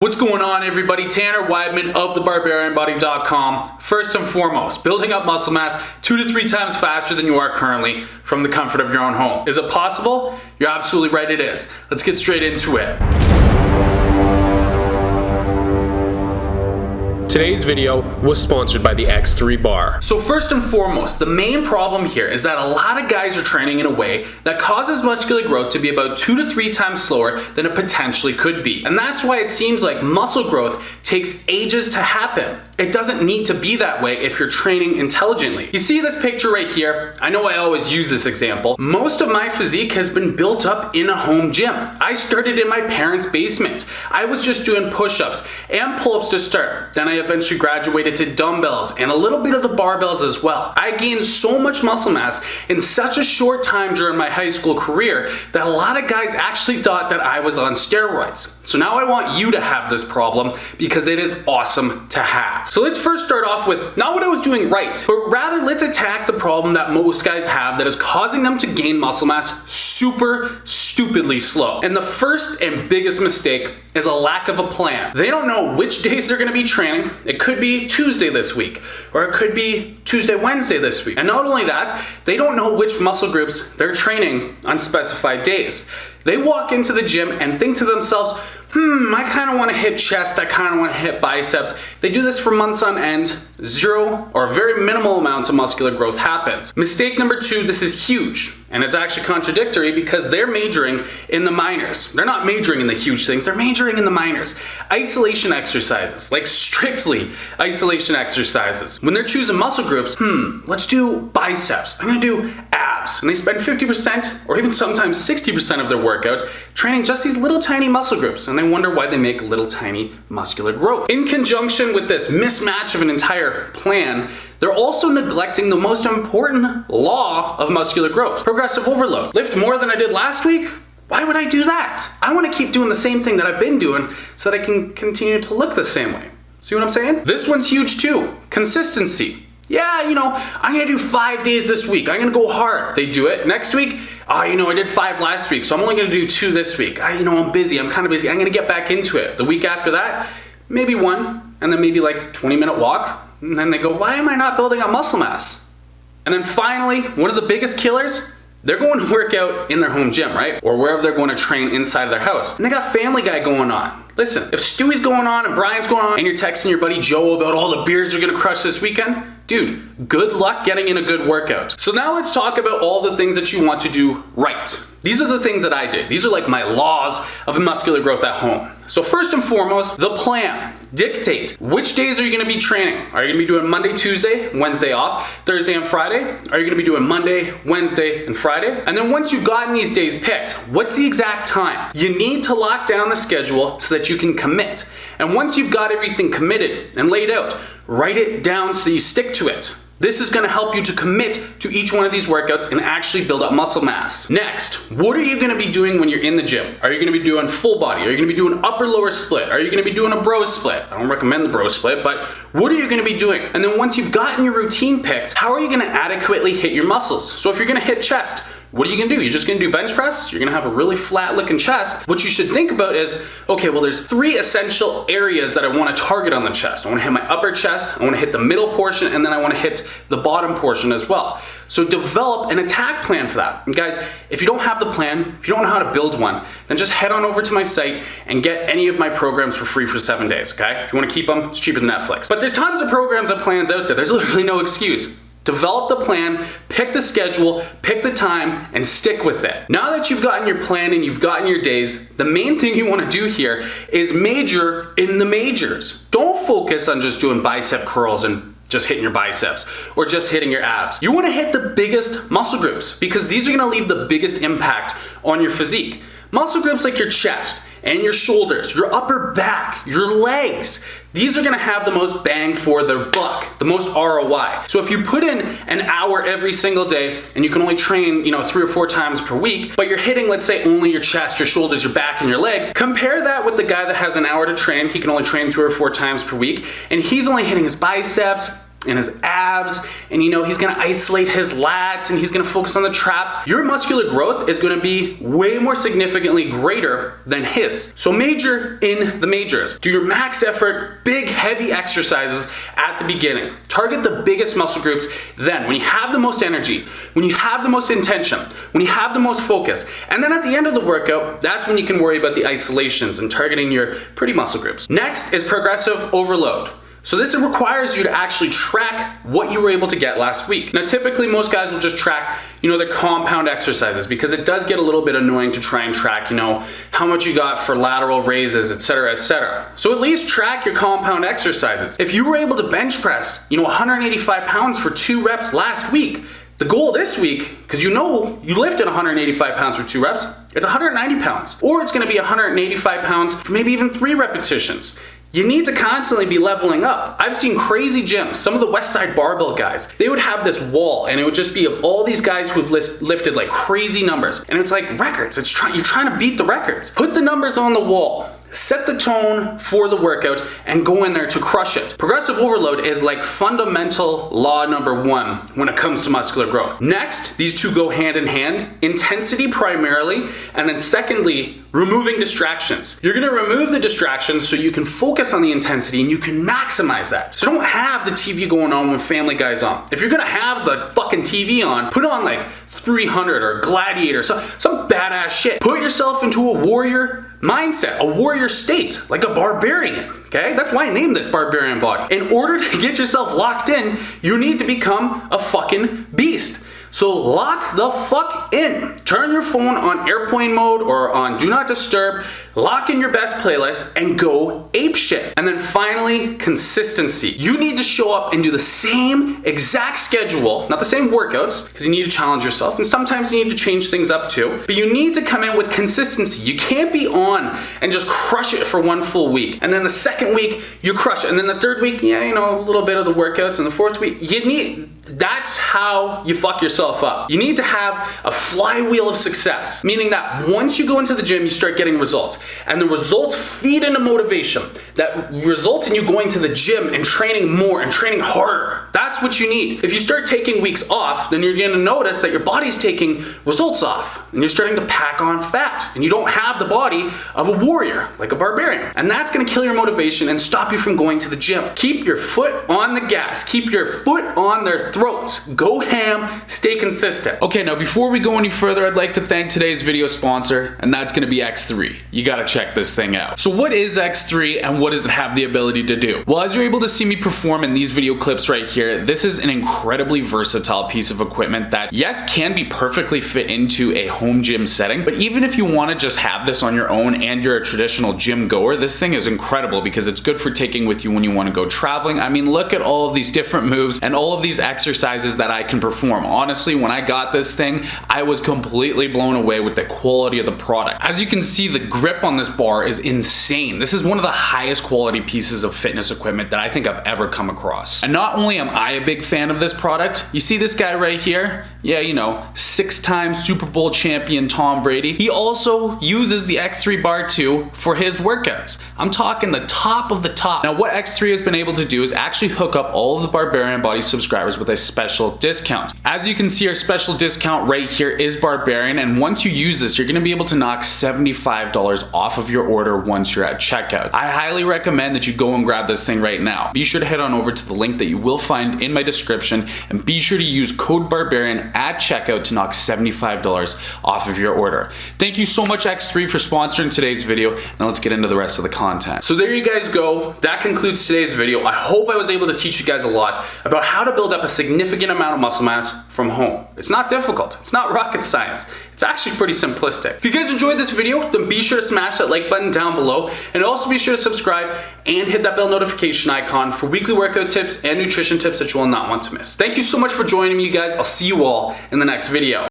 What's going on, everybody? Tanner Wideman of thebarbarianbody.com. First and foremost, building up muscle mass 2 to 3 times faster than you are currently from the comfort of your own home. Is it possible? You're absolutely right, it is. Let's get straight into it. Today's video was sponsored by the X3 bar. So first and foremost, the main problem here is that a lot of guys are training in a way that causes muscular growth to be about 2 to 3 times slower than it potentially could be. And that's why it seems like muscle growth takes ages to happen. It doesn't need to be that way if you're training intelligently. You see this picture right here? I know I always use this example. Most of my physique has been built up in a home gym. I started in my parents' basement. I was just doing push-ups and pull-ups to start. Then I eventually graduated to dumbbells and a little bit of the barbells as well. I gained so much muscle mass in such a short time during my high school career that a lot of guys actually thought that I was on steroids. So now I want you to have this problem because it is awesome to have. So let's first start off with not what I was doing right, but rather let's attack the problem that most guys have that is causing them to gain muscle mass super stupidly slow. And the first and biggest mistake is a lack of a plan. They don't know which days they're gonna be training. It could be Tuesday this week, or it could be Tuesday, Wednesday this week. And not only that, they don't know which muscle groups they're training on specified days. They walk into the gym and think to themselves, I kind of want to hit chest, I kind of want to hit biceps. They do this for months on end, zero or very minimal amounts of muscular growth happens. Mistake number 2, this is huge, and it's actually contradictory because they're majoring in the minors. They're not majoring in the huge things, they're majoring in the minors. Isolation exercises, like strictly isolation exercises. When they're choosing muscle groups, let's do biceps, I'm gonna do abs. And they spend 50% or even sometimes 60% of their workout training just these little tiny muscle groups, and they wonder why they make little tiny muscular growth. In conjunction with this mismatch of an entire plan, they're also neglecting the most important law of muscular growth, progressive overload. Lift more than I did last week? Why would I do that? I want to keep doing the same thing that I've been doing so that I can continue to look the same way. See what I'm saying? This one's huge too. Consistency. Yeah, I'm gonna do 5 days this week. I'm gonna go hard. They do it. Next week, I did 5 last week, so I'm only gonna do 2 this week. I'm busy, I'm kind of busy. I'm gonna get back into it. The week after that, maybe 1, and then maybe like 20-minute walk. And then they go, why am I not building up muscle mass? And then finally, one of the biggest killers, they're going to work out in their home gym, right? Or wherever they're going to train inside of their house. And they got Family Guy going on. Listen, if Stewie's going on and Brian's going on and you're texting your buddy Joe about all the beers you're gonna crush this weekend, dude, good luck getting in a good workout. So now let's talk about all the things that you want to do right. These are the things that I did. These are like my laws of muscular growth at home. So first and foremost, the plan. Dictate which days are you gonna be training. Are you gonna be doing Monday, Tuesday, Wednesday off, Thursday and Friday? Are you gonna be doing Monday, Wednesday, and Friday? And then once you've gotten these days picked, what's the exact time? You need to lock down the schedule so that you can commit. And once you've got everything committed and laid out, write it down so that you stick to it. This is gonna help you to commit to each one of these workouts and actually build up muscle mass. Next, what are you gonna be doing when you're in the gym? Are you gonna be doing full body? Are you gonna be doing upper lower split? Are you gonna be doing a bro split? I don't recommend the bro split, but what are you gonna be doing? And then once you've gotten your routine picked, how are you gonna adequately hit your muscles? So if you're gonna hit chest, what are you gonna do? You're just gonna do bench press? You're gonna have a really flat looking chest. What you should think about is, okay, well there's 3 essential areas that I wanna target on the chest. I wanna hit my upper chest, I wanna hit the middle portion, and then I wanna hit the bottom portion as well. So develop an attack plan for that. And guys, if you don't have the plan, if you don't know how to build one, then just head on over to my site and get any of my programs for free for 7 days, okay? If you wanna keep them, it's cheaper than Netflix. But there's tons of programs and plans out there. There's literally no excuse. Develop the plan, pick the schedule, pick the time, and stick with it. Now that you've gotten your plan and you've gotten your days, the main thing you want to do here is major in the majors. Don't focus on just doing bicep curls and just hitting your biceps or just hitting your abs. You want to hit the biggest muscle groups because these are going to leave the biggest impact on your physique. Muscle groups like your chest and your shoulders, your upper back, your legs. These are gonna have the most bang for their buck, the most ROI. So if you put in an hour every single day and you can only train 3 or 4 times per week, but you're hitting, let's say, only your chest, your shoulders, your back, and your legs, compare that with the guy that has an hour to train. He can only train 3 or 4 times per week, and he's only hitting his biceps, and his abs, and you know, he's gonna isolate his lats and he's gonna focus on the traps, your muscular growth is gonna be way more significantly greater than his. So major in the majors. Do your max effort, big heavy exercises at the beginning. Target the biggest muscle groups. Then when you have the most energy, when you have the most intention, when you have the most focus, and then at the end of the workout, that's when you can worry about the isolations and targeting your pretty muscle groups. Next is progressive overload. So this requires you to actually track what you were able to get last week. Now typically most guys will just track, you know, their compound exercises, because it does get a little bit annoying to try and track, you know, how much you got for lateral raises, etc., etc. So at least track your compound exercises. If you were able to bench press, you know, 185 pounds for 2 reps last week, the goal this week, because you know you lifted 185 pounds for 2 reps, it's 190 pounds. Or it's gonna be 185 pounds for maybe even 3 repetitions. You need to constantly be leveling up. I've seen crazy gyms, some of the West Side barbell guys, they would have this wall and it would just be of all these guys who've lifted like crazy numbers. And it's like records, you're trying to beat the records. Put the numbers on the wall. Set the tone for the workout and go in there to crush it. Progressive overload is like fundamental law number 1 when it comes to muscular growth. Next, these two go hand in hand. Intensity primarily, and then secondly, removing distractions. You're gonna remove the distractions so you can focus on the intensity and you can maximize that. So don't have the TV going on when Family Guy's on. If you're gonna have the fucking TV on, put on like 300 or Gladiator, some badass shit. Put yourself into a warrior mindset, a warrior state, like a barbarian, okay? That's why I named this Barbarian Body. In order to get yourself locked in, you need to become a fucking beast. So lock the fuck in. Turn your phone on airplane mode or on do not disturb, lock in your best playlist and go ape shit. And then finally, consistency. You need to show up and do the same exact schedule, not the same workouts, because you need to challenge yourself and sometimes you need to change things up too, but you need to come in with consistency. You can't be on and just crush it for 1 full week. And then the second week, you crush it. And then the third week, yeah, you know, a little bit of the workouts. And the fourth week, that's how you fuck yourself up. You need to have a flywheel of success, meaning that once you go into the gym, you start getting results, and the results feed into motivation. That results in you going to the gym and training more and training harder. That's what you need. If you start taking weeks off, then you're gonna notice that your body's taking results off, and you're starting to pack on fat, and you don't have the body of a warrior, like a barbarian. And that's gonna kill your motivation and stop you from going to the gym. Keep your foot on the gas. Keep your foot on their throats. Go ham, stay consistent. Okay, now before we go any further, I'd like to thank today's video sponsor, and that's gonna be X3. You gotta check this thing out. So what is X3 and what does it have the ability to do? Well, as you're able to see me perform in these video clips right here, this is an incredibly versatile piece of equipment that, yes, can be perfectly fit into a home gym setting, but even if you wanna just have this on your own and you're a traditional gym goer, this thing is incredible because it's good for taking with you when you wanna go traveling. I mean, look at all of these different moves and all of these exercises that I can perform. Honestly, when I got this thing, I was completely blown away with the quality of the product. As you can see, the grip on this bar is insane. This is one of the highest quality pieces of fitness equipment that I think I've ever come across. And not only am I a big fan of this product, you see this guy right here? Yeah, you know, 6-time Super Bowl champion Tom Brady. He also uses the X3 bar too for his workouts. I'm talking the top of the top. Now what X3 has been able to do is actually hook up all of the Barbarian Body subscribers with a special discount. As you can see, our special discount right here is Barbarian, and once you use this, you're gonna be able to knock $75 off of your order once you're at checkout. I highly recommend that you go and grab this thing right now. Be sure to head on over to the link that you will find in my description, and be sure to use code BARBARIAN at checkout to knock $75 off of your order. Thank you so much, X3, for sponsoring today's video. Now let's get into the rest of the content. So there you guys go. That concludes today's video. I hope I was able to teach you guys a lot about how to build up a significant amount of muscle mass from home. It's not difficult. It's not rocket science. It's actually pretty simplistic. If you guys enjoyed this video, then be sure to smash that like button down below, and also be sure to subscribe and hit that bell notification icon for weekly workout tips and nutrition tips that you will not want to miss. Thank you so much for joining me, you guys. I'll see you all in the next video.